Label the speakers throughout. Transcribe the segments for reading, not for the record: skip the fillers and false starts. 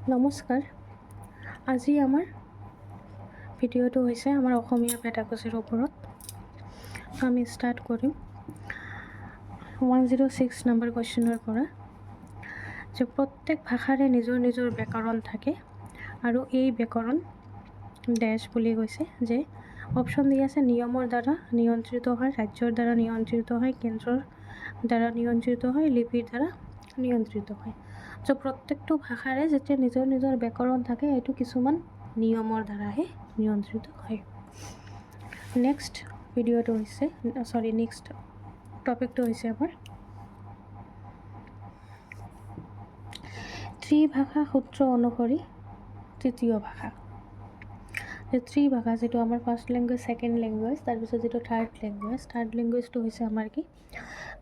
Speaker 1: নমস্কাৰ। আজি আমাৰ ভিডিঅ'টো হৈছে আমাৰ অসমীয়া পেডাগজিৰ ওপৰত। আমি ষ্টাৰ্ট কৰিম 106 নম্বৰ কুৱেশ্যনৰ পৰা, যে প্ৰত্যেক ভাষাৰে নিজৰ নিজৰ ব্যাকৰণ থাকে আৰু এই ব্যাকৰণ ডেছ বুলি কৈছে, যে অপশ্যন দি আছে নিয়মৰ দ্বাৰা নিয়ন্ত্ৰিত হয়, ৰাজ্যৰ দ্বাৰা নিয়ন্ত্ৰিত হয়, কেন্দ্ৰৰ দ্বাৰা নিয়ন্ত্ৰিত হয়, লিপিৰ দ্বাৰা নিয়ন্ত্ৰিত হয়। চ' প্ৰত্যেকটো ভাষাৰে যেতিয়া নিজৰ নিজৰ ব্যাকৰণ থাকে, এইটো কিছুমান নিয়মৰ দ্বাৰাহে নিয়ন্ত্ৰিত হয়। নেক্সট টপিকটো হৈছে আমাৰ ত্ৰিভাষা সূত্ৰ অনুসৰি তৃতীয় ভাষা। ত্ৰিভাষা যিটো আমাৰ ফাৰ্ষ্ট লেংগুৱেজ, ছেকেণ্ড লেংগুৱেজ, তাৰপিছত যিটো থাৰ্ড লেংগুৱেজটো হৈছে আমাৰ কি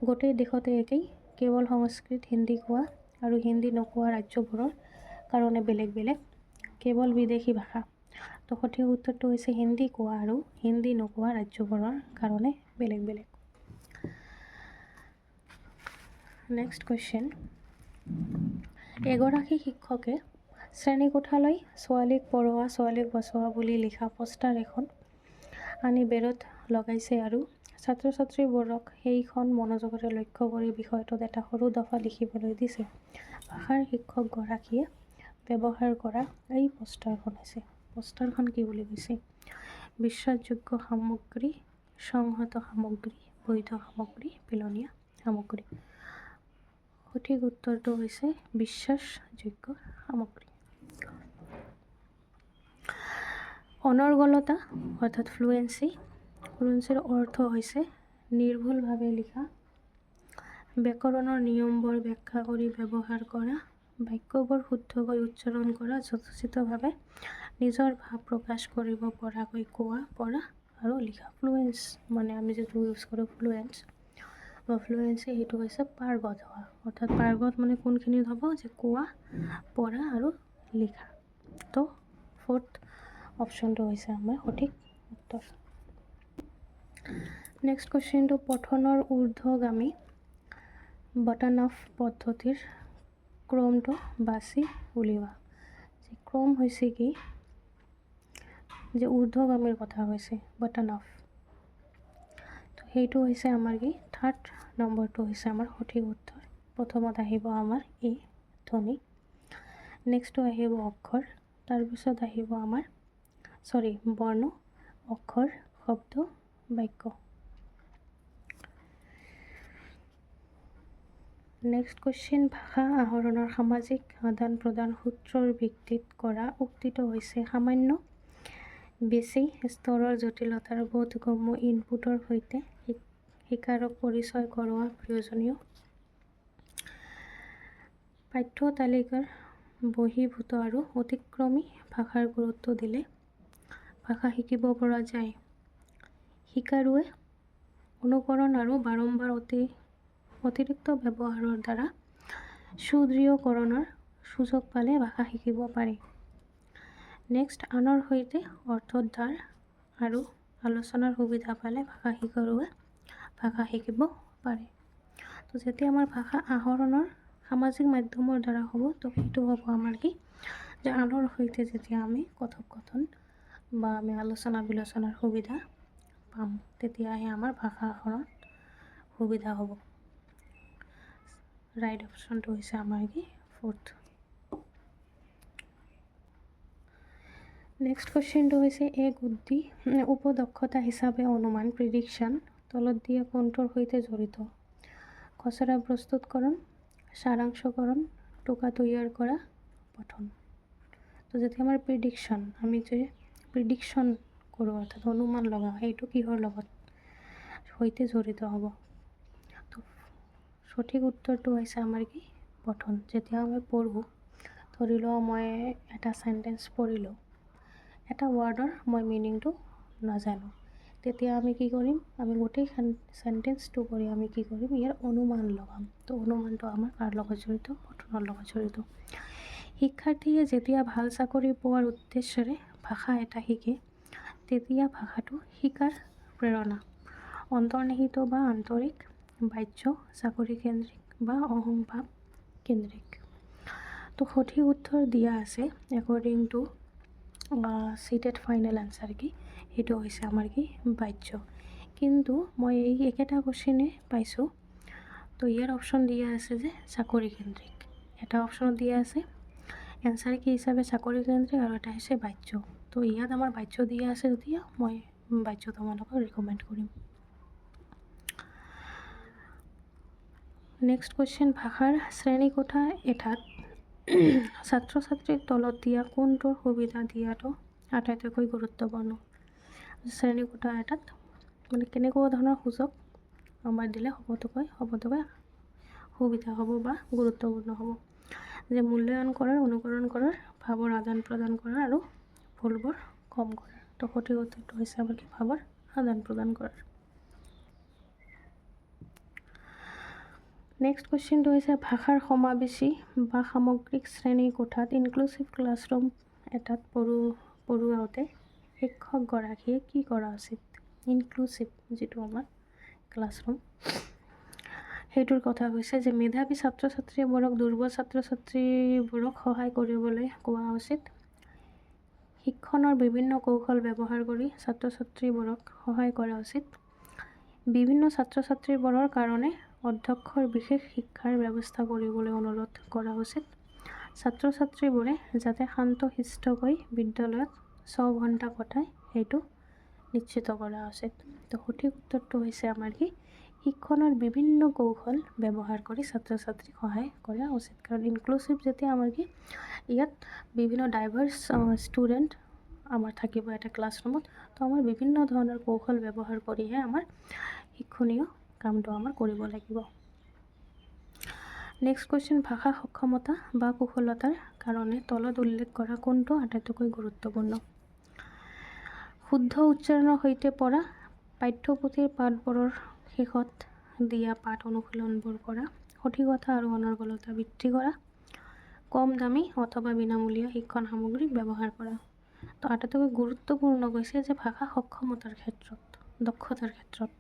Speaker 1: গোটেই দেশতে একেই, কেৱল সংস্কৃত হিন্দী কোৱা আৰু হিন্দী নোকোৱা ৰাজ্যবোৰৰ কাৰণে বেলেগ বেলেগ, কেৱল বিদেশী ভাষা। তো সঠিক উত্তৰটো হৈছে হিন্দী কোৱা আৰু হিন্দী নোকোৱা ৰাজ্যবোৰৰ কাৰণে বেলেগ বেলেগ। নেক্সট কুৱেশ্যন, এগৰাকী শিক্ষকে শ্ৰেণীকোঠালৈ ছোৱালীক পঢ়োৱা, ছোৱালীক বচোৱা বুলি লিখা পোষ্টাৰ এখন আনি বেৰত লগাইছে আৰু ছাত্ৰ ছাত্ৰীবোৰক সেইখন মনোযোগেৰে লক্ষ্য কৰি বিষয়টোত এটা সৰু দফা লিখিবলৈ দিছে। ভাষাৰ শিক্ষকগৰাকীয়ে ব্যৱহাৰ কৰা এই পোষ্টাৰখন কি বুলি কৈছে? বিশ্বাসযোগ্য সামগ্ৰী, সংহত সামগ্ৰী, বৈধ সামগ্ৰী, পেলনীয়া সামগ্ৰী। সঠিক উত্তৰটো হৈছে বিশ্বাসযোগ্য সামগ্ৰী। অনৰ্গলতা অৰ্থাৎ ফ্লুৱেঞ্চিৰ অৰ্থ হৈছে নিৰ্ভুলভাৱে লিখা, ব্যাকৰণৰ নিয়মবোৰ ব্যাখ্যা কৰি ব্যৱহাৰ কৰা, বাক্যবোৰ শুদ্ধকৈ উচ্চাৰণ কৰা, যথোচিতভাৱে নিজৰ ভাৱ প্ৰকাশ কৰিব পৰাকৈ কোৱা, পঢ়া আৰু লিখা। ফ্লুৱেঞ্চ মানে আমি যিটো ইউজ কৰোঁ ফ্লুৱেঞ্চি, সেইটো হৈছে পাৰ্গত হোৱা। অৰ্থাৎ পাৰ্গত মানে কোনখিনিত হ'ব? যে কোৱা, পঢ়া আৰু লিখা। তো ফ'ৰ্থ অপশ্যনটো হৈছে আমাৰ সঠিক উত্তৰ। নেক্সট কুৱেশ্যনটো, পঠনৰ ঊৰ্ধ্বগামী বাটন-আপ পদ্ধতিৰ ক্ৰমটো বাছি উলিওৱা। যে ক্ৰম হৈছে কি? যে ঊৰ্ধ্বগামীৰ কথা হৈছে বাটন-আপ, তো সেইটো হৈছে আমাৰ কি থাৰ্ড নম্বৰটো হৈছে আমাৰ সঠিক উত্তৰ। প্ৰথমত আহিব আমাৰ এ ধ্বনি, নেক্সটটো আহিব অক্ষৰ, তাৰপিছত আহিব আমাৰ বৰ্ণ, অক্ষৰ, শব্দ, বাক্য। নেক্সট কুৱেশ্যন, ভাষা আহৰণৰ সামাজিক আদান প্ৰদান সূত্ৰৰ ভিত্তিত কৰা উক্তিটো হৈছে সামান্য বেছি স্তৰৰ জটিলতাৰ বোধগম্য ইনপুটৰ সৈতে শিকাৰক পৰিচয় কৰোৱা প্ৰয়োজনীয়। পাঠ্য তালিকাৰ বহিৰ্ভূত আৰু অতিক্ৰমী ভাষাৰ গুৰুত্ব দিলে ভাষা শিকিব পৰা যায়। শিকাৰুৱে অনুকৰণ আৰু বাৰম্বাৰ অতিৰিক্ত ব্যৱহাৰৰ দ্বাৰা সুদৃঢ়কৰণৰ সুযোগ পালে ভাষা শিকিব পাৰি। নেক্সট, আনৰ সৈতে অৰ্থোদ্ধাৰ আৰু আলোচনাৰ সুবিধা পালে ভাষা শিকাৰুৱে ভাষা শিকিব পাৰে। তো যেতিয়া আমাৰ ভাষা আহৰণৰ সামাজিক মাধ্যমৰ দ্বাৰা হ'ব, তো সেইটো হ'ব আমাৰ কি যে আনৰ সৈতে যেতিয়া আমি কথোপকথন বা আমি আলোচনা বিলোচনাৰ সুবিধা পাম, তেতিয়াহে আমাৰ ভাষা আহৰণত সুবিধা হ'ব। ৰাইট অপশ্যনটো হৈছে আমাৰ কি ফ'ৰ্থ। নেক্সট কুৱেশ্যনটো হৈছে এক উপদক্ষতা হিচাপে অনুমান প্ৰিডিকশ্যন তলত দিয়া কোনটোৰ সৈতে জড়িত? খচৰা প্ৰস্তুতকৰণ, সাৰাংশকৰণ, টোকা তৈয়াৰ কৰা, পঠন। তো যেতিয়া আমাৰ আমি যে প্ৰিডিকশ্যন কৰোঁ অৰ্থাৎ অনুমান লগাওঁ, সেইটো কিহৰ লগত সৈতে জড়িত হ'ব? তো সঠিক উত্তৰটো হৈছে আমাৰ কি পঠন। যেতিয়া আমি পঢ়োঁ, ধৰি লওঁ মই এটা চেণ্টেঞ্চ পঢ়িলোঁ, এটা ৱৰ্ডৰ মই মিনিংটো নাজানো, তেতিয়া আমি কি কৰিম? আমি গোটেই চেণ্টেঞ্চটো পঢ়ি আমি কি কৰিম? ইয়াৰ অনুমান লগাম। তো অনুমানটো আমাৰ কাৰ লগত জড়িত? পঠনৰ লগত জড়িত। শিক্ষাৰ্থীয়ে যেতিয়া ভাল চাকৰি পোৱাৰ উদ্দেশ্যেৰে ভাষা এটা শিকে, তেতিয়া ভাষাটো শিকাৰ প্ৰেৰণা অন্তৰ্নিহিত বা আন্তৰিক, বাহ্য, চাকৰি কেন্দ্ৰিক বা অহংভাৱ কেন্দ্ৰিক। তো সঠিক উত্তৰ দিয়া আছে according to cheated final answer কি সেইটো হৈছে আমাৰ কি বাহ্য। কিন্তু মই এই একেটা কুৱেশ্যনে পাইছোঁ। তো ইয়াৰ অপশ্যন দিয়া আছে যে চাকৰি কেন্দ্ৰিক, এটা অপশ্যনত দিয়া আছে এনচাৰ কি হিচাপে চাকৰি কেন্দ্ৰিক আৰু এটা হৈছে বাহ্য। তো ইয়াত আমাৰ বাহ্য দিয়া আছে যদিও মই বাহ্য তোমালোকক ৰিকমেণ্ড কৰিম। নেক্সট কুৱেশ্যন, ভাষাৰ শ্ৰেণীকোঠা এটাত ছাত্ৰ ছাত্ৰীক তলত দিয়া কোনটোৰ সুবিধা দিয়াটো আটাইতকৈ গুৰুত্বপূৰ্ণ? শ্ৰেণীকোঠা এটাত মানে কেনেকুৱা ধৰণৰ সুযোগ আমাৰ দিলে সকলোতকৈ সুবিধা হ'ব বা গুৰুত্বপূৰ্ণ হ'ব? যে মূল্যায়ন কৰাৰ, অনুকৰণ কৰাৰ, ভাৱৰ আদান প্ৰদান কৰাৰ আৰু ভুলবোৰ কম কৰাৰ। তো সঠিক উত্তৰটো হৈছে আমাৰ কি ভাৱৰ আদান প্ৰদান কৰাৰ। নেক্সট কুৱেশ্যনটো হৈছে ভাষাৰ সমাৱেশী বা সামগ্ৰিক শ্ৰেণীকোঠাত ইনক্লুচিভ ক্লাছৰুম এটাত পঢ়ুৱাওঁতে শিক্ষকগৰাকীয়ে কি কৰা উচিত? ইনক্লুচিভ যিটো আমাৰ ক্লাছৰুম সেইটোৰ কথা কৈছে যে মেধাৱী ছাত্ৰ ছাত্ৰীবোৰক দুৰ্বল ছাত্ৰ ছাত্ৰীবোৰক সহায় কৰিবলৈ কোৱা উচিত। শিক্ষণৰ বিভিন্ন কৌশল ব্যৱহাৰ কৰি ছাত্ৰ ছাত্ৰীবোৰক সহায় কৰা উচিত। বিভিন্ন ছাত্ৰ ছাত্ৰীবোৰৰ কাৰণে অধ্যক্ষৰ বিশেষ শিক্ষাৰ ব্যৱস্থা কৰিবলৈ অনুৰোধ কৰা উচিত। ছাত্ৰ ছাত্ৰীবোৰে যাতে শান্তশিষ্টকৈ বিদ্যালয়ত 6 ঘণ্টা কটায় সেইটো নিশ্চিত কৰা উচিত। তো সঠিক উত্তৰটো হৈছে আমাৰ কি শিক্ষণৰ বিভিন্ন কৌশল ব্যৱহাৰ কৰি ছাত্ৰ ছাত্ৰীক সহায় কৰা উচিত। কাৰণ ইনক্লুচিভ যেতিয়া আমাৰ কি ইয়াত বিভিন্ন ডাইভাৰ্ছ ষ্টুডেণ্ট আমাৰ থাকিব এটা ক্লাছৰুমত। তো আমাৰ বিভিন্ন ধৰণৰ কৌশল ব্যৱহাৰ কৰিহে আমাৰ শিক্ষণীয় কামটো আমাৰ কৰিব লাগিব। নেক্সট কুৱেশ্যন, ভাষা সক্ষমতা বা কুশলতাৰ কাৰণে তলত উল্লেখ কৰা কোনটো আটাইতকৈ গুৰুত্বপূৰ্ণ? শুদ্ধ উচ্চাৰণৰ সৈতে পঢ়া, পাঠ্যপুথিৰ পাঠবোৰৰ শেষত দিয়া পাঠ অনুশীলনবোৰ কৰা, সঠিকতা আৰু অনৰ্গলতা বৃদ্ধি কৰা, কম দামী অথবা বিনামূলীয়া শিক্ষণ সামগ্ৰী ব্যৱহাৰ কৰা। তো আটাইতকৈ গুৰুত্বপূৰ্ণ কৈছে যে ভাষা সক্ষমতাৰ ক্ষেত্ৰত, দক্ষতাৰ ক্ষেত্ৰত।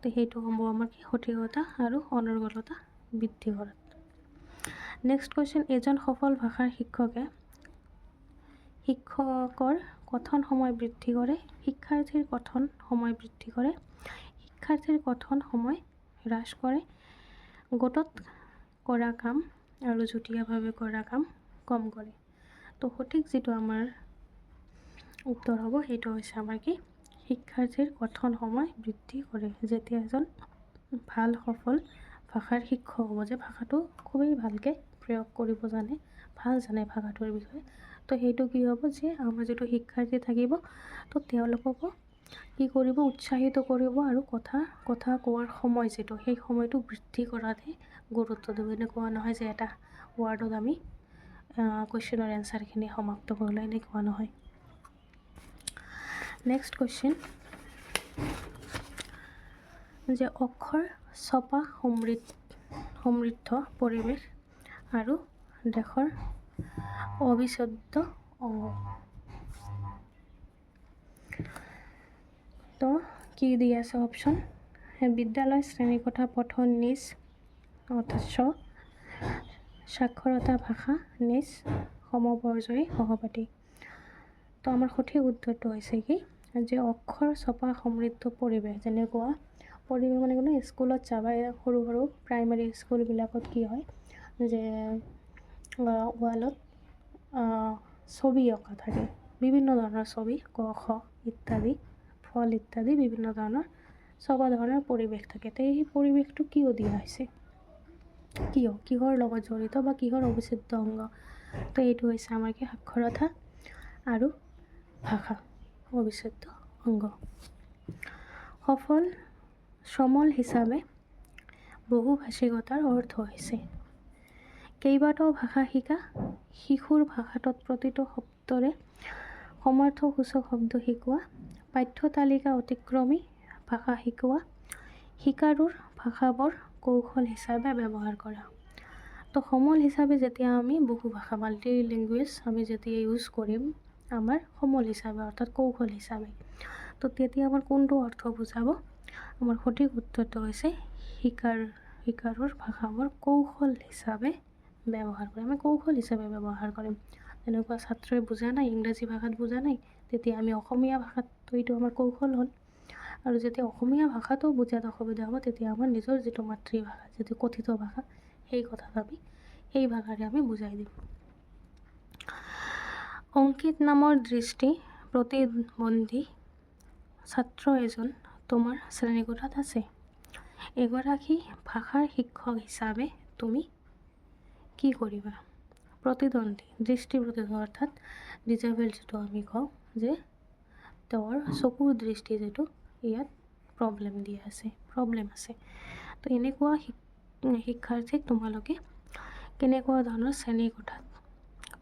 Speaker 1: তো সেইটো হ'ব আমাৰ কি সঠিকতা আৰু অনৰ্গলতা বৃদ্ধি কৰাত। নেক্সট কুৱেশ্যন, এজন সফল ভাষাৰ শিক্ষকৰ কথন সময় বৃদ্ধি কৰে, শিক্ষাৰ্থীৰ কথন সময় বৃদ্ধি কৰে, শিক্ষাৰ্থীৰ কথন সময় হ্ৰাস কৰে, গোটত কৰা কাম আৰু যুটীয়াভাৱে কৰা কাম কম কৰে। তো সঠিক যিটো আমাৰ উত্তৰ হ'ব সেইটো হৈছে আমাৰ কি শিক্ষাৰ্থীৰ কথন সময় বৃদ্ধি কৰে। যেতিয়া এজন ভাল সফল ভাষাৰ শিক্ষক হ'ব, যে ভাষাটো খুবেই ভালকৈ প্ৰয়োগ কৰিব জানে, ভাল জানে ভাষাটোৰ বিষয়ে, তো সেইটো কি হ'ব যে আমাৰ যিটো শিক্ষাৰ্থী থাকিব তো তেওঁলোককো কি কৰিব উৎসাহিত কৰিব আৰু কথা কোৱাৰ সময় যিটো সেই সময়টো বৃদ্ধি কৰাতহে গুৰুত্ব দিব। এনেকুৱা নহয় যে এটা ৱাৰ্ডত আমি কুৱেশ্যনৰ এনচাৰখিনি সমাপ্ত কৰিলে, এনেকুৱা নহয়। নেক্সট কুৱেশ্যন, যে অক্ষৰ ছপা সমৃদ্ধ পৰিৱেশ আৰু দেশৰ অবিচ্ছেদ্য অংগ। তো কি দি আছে অপশ্যন? বিদ্যালয় শ্ৰেণীকোঠা পঠন নিজ অথচ সাক্ষৰতা ভাষা নিজ সমপৰ্যায়ী সহপাঠী। তো আমাৰ সঠিক উত্তৰটো হৈছে কি যে অক্ষৰ ছপা সমৃদ্ধ পৰিৱেশ। যেনেকুৱা পৰিৱেশ মানে কোনো স্কুলত যাবা, সৰু সৰু প্ৰাইমেৰী স্কুলবিলাকত কি হয় যে ৱালত ছবি অঁকা থাকে, বিভিন্ন ধৰণৰ ছবি ক খ ইত্যাদি, ফল ইত্যাদি বিভিন্ন ধৰণৰ ছবা ধৰণৰ পৰিৱেশ থাকে। তো এই পৰিৱেশটো কিয় দিয়া হৈছে, কিহৰ লগত জড়িত বা কিহৰ অবিচ্ছেদ্য অংগ? তো এইটো হৈছে আমাৰ কি সাক্ষৰতা আৰু ভাষা অবিচ্ছেদ্য অংগ। সফল সমল হিচাপে বহুভাষিকতাৰ অৰ্থ হৈছে কেইবাটাও ভাষা শিকা, শিশুৰ ভাষাটোত প্ৰতিটো শব্দৰে সমৰ্থসূচক শব্দ শিকোৱা, পাঠ্য তালিকা অতিক্ৰমী ভাষা শিকোৱা, শিকাৰুৰ ভাষাবোৰ কৌশল হিচাপে ব্যৱহাৰ কৰা। তো সমল হিচাপে যেতিয়া আমি বহু ভাষা মাল্টি লেংগুৱেজ আমি যেতিয়া ইউজ কৰিম আমাৰ সমল হিচাপে অৰ্থাৎ কৌশল হিচাপে, তো তেতিয়া আমাৰ কোনটো অৰ্থ বুজাব? আমাৰ সঠিক উত্তৰটো হৈছে শিকাৰুৰ ভাষাবোৰ কৌশল হিচাপে ব্যৱহাৰ কৰিম, আমি কৌশল হিচাপে ব্যৱহাৰ কৰিম। যেনেকুৱা ছাত্ৰই বুজা নাই, ইংৰাজী ভাষাত বুজা নাই, তেতিয়া আমি অসমীয়া ভাষাত এইটো আমাৰ কৌশল হ'ল। আৰু যেতিয়া অসমীয়া ভাষাটো বুজাত অসুবিধা হ'ব, তেতিয়া আমাৰ নিজৰ যিটো মাতৃভাষা, যিটো কথিত ভাষা, সেই কথাটো আমি সেই ভাষাৰে আমি বুজাই দিম। অংকিত নামৰ দৃষ্টি প্ৰতিবন্ধী ছাত্ৰ এজন তোমাৰ শ্ৰেণীকোঠাত আছে। এগৰাকী ভাষাৰ শিক্ষক হিচাপে তুমি কি কৰিবা? প্ৰতিদ্বন্দ্বী, দৃষ্টি প্ৰতিবন্ধী অৰ্থাৎ ডিজেবল, যিটো আমি কওঁ যে তেওঁৰ চকুৰ দৃষ্টি যিটো ইয়াত প্ৰব্লেম আছে। তো এনেকুৱা শিক্ষাৰ্থীক তোমালোকে কেনেকুৱা ধৰণৰ শ্ৰেণীকোঠাত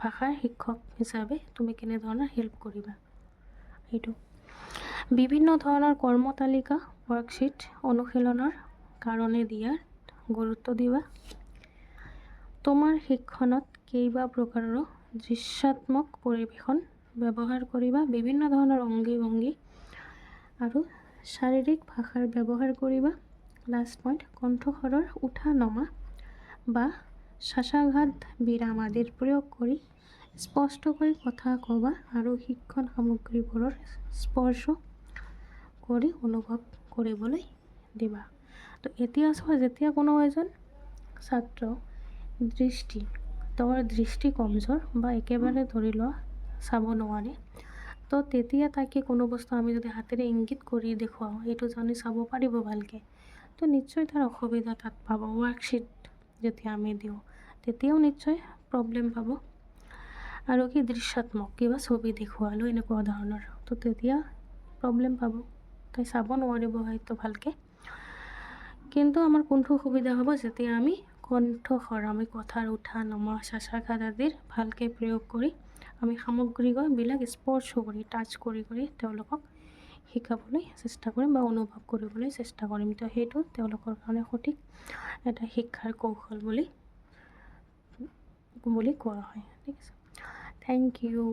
Speaker 1: ভাষাৰ শিক্ষক হিচাপে তুমি কেনেধৰণৰ হেল্প কৰিবা, সেইটো। বিভিন্ন ধৰণৰ কৰ্মতালিকা ৱৰ্কশ্বিট অনুশীলনৰ কাৰণে দিয়াত গুৰুত্ব দিবা। তোমাৰ শিক্ষণত কেইবা প্ৰকাৰৰ দৃশ্যাত্মক পৰিৱেশন ব্যৱহাৰ কৰিবা। বিভিন্ন ধৰণৰ অংগী ভংগী আৰু শাৰীৰিক ভাষাৰ ব্যৱহাৰ কৰিবা। লাষ্ট পইণ্ট, কণ্ঠস্বৰৰ উঠা নমা বা শ্বাসাঘাত বিৰাম আদিৰ প্ৰয়োগ কৰি স্পষ্টকৈ কথা ক'বা আৰু শিক্ষণ সামগ্ৰীবোৰৰ স্পৰ্শ কৰি অনুভৱ কৰিবলৈ দিবা। তো এতিয়া চোৱা, যেতিয়া কোনো এজন ছাত্ৰ তেওঁৰ দৃষ্টি কমজোৰ বা একেবাৰে ধৰি লোৱা চাব নোৱাৰে, তো তেতিয়া তাকে কোনো বস্তু আমি যদি হাতেৰে ইংগিত কৰি দেখুৱাওঁ, সেইটো জানি চাব পাৰিব ভালকৈ, তো নিশ্চয় তাৰ অসুবিধা তাত পাব। ৱৰ্কশ্বিট যেতিয়া আমি দিওঁ, তেতিয়াও নিশ্চয় প্ৰব্লেম পাব। আৰু কি দৃশ্যাত্মক, কিবা ছবি দেখুৱালোঁ এনেকুৱা ধৰণৰ, তো তেতিয়া প্ৰব্লেম পাব, তাই চাব নোৱাৰিব হয়তো ভালকৈ। কিন্তু আমাৰ কোনটো সুবিধা হ'ব, যেতিয়া আমি কণ্ঠস্বৰ, আমি কথাৰ উঠা নমা শ্বাসাঘাত আদিৰ ভালকৈ প্ৰয়োগ কৰি আমি সামগ্ৰীবিলাক স্পৰ্শ কৰি টাচ কৰি তেওঁলোকক শিকাবলৈ চেষ্টা কৰিম বা অনুভৱ কৰিবলৈ চেষ্টা কৰিম। তো সেইটো তেওঁলোকৰ কাৰণে সঠিক এটা শিক্ষাৰ কৌশল বুলি কোৱা হয়। ঠিক আছে, থেংক ইউ।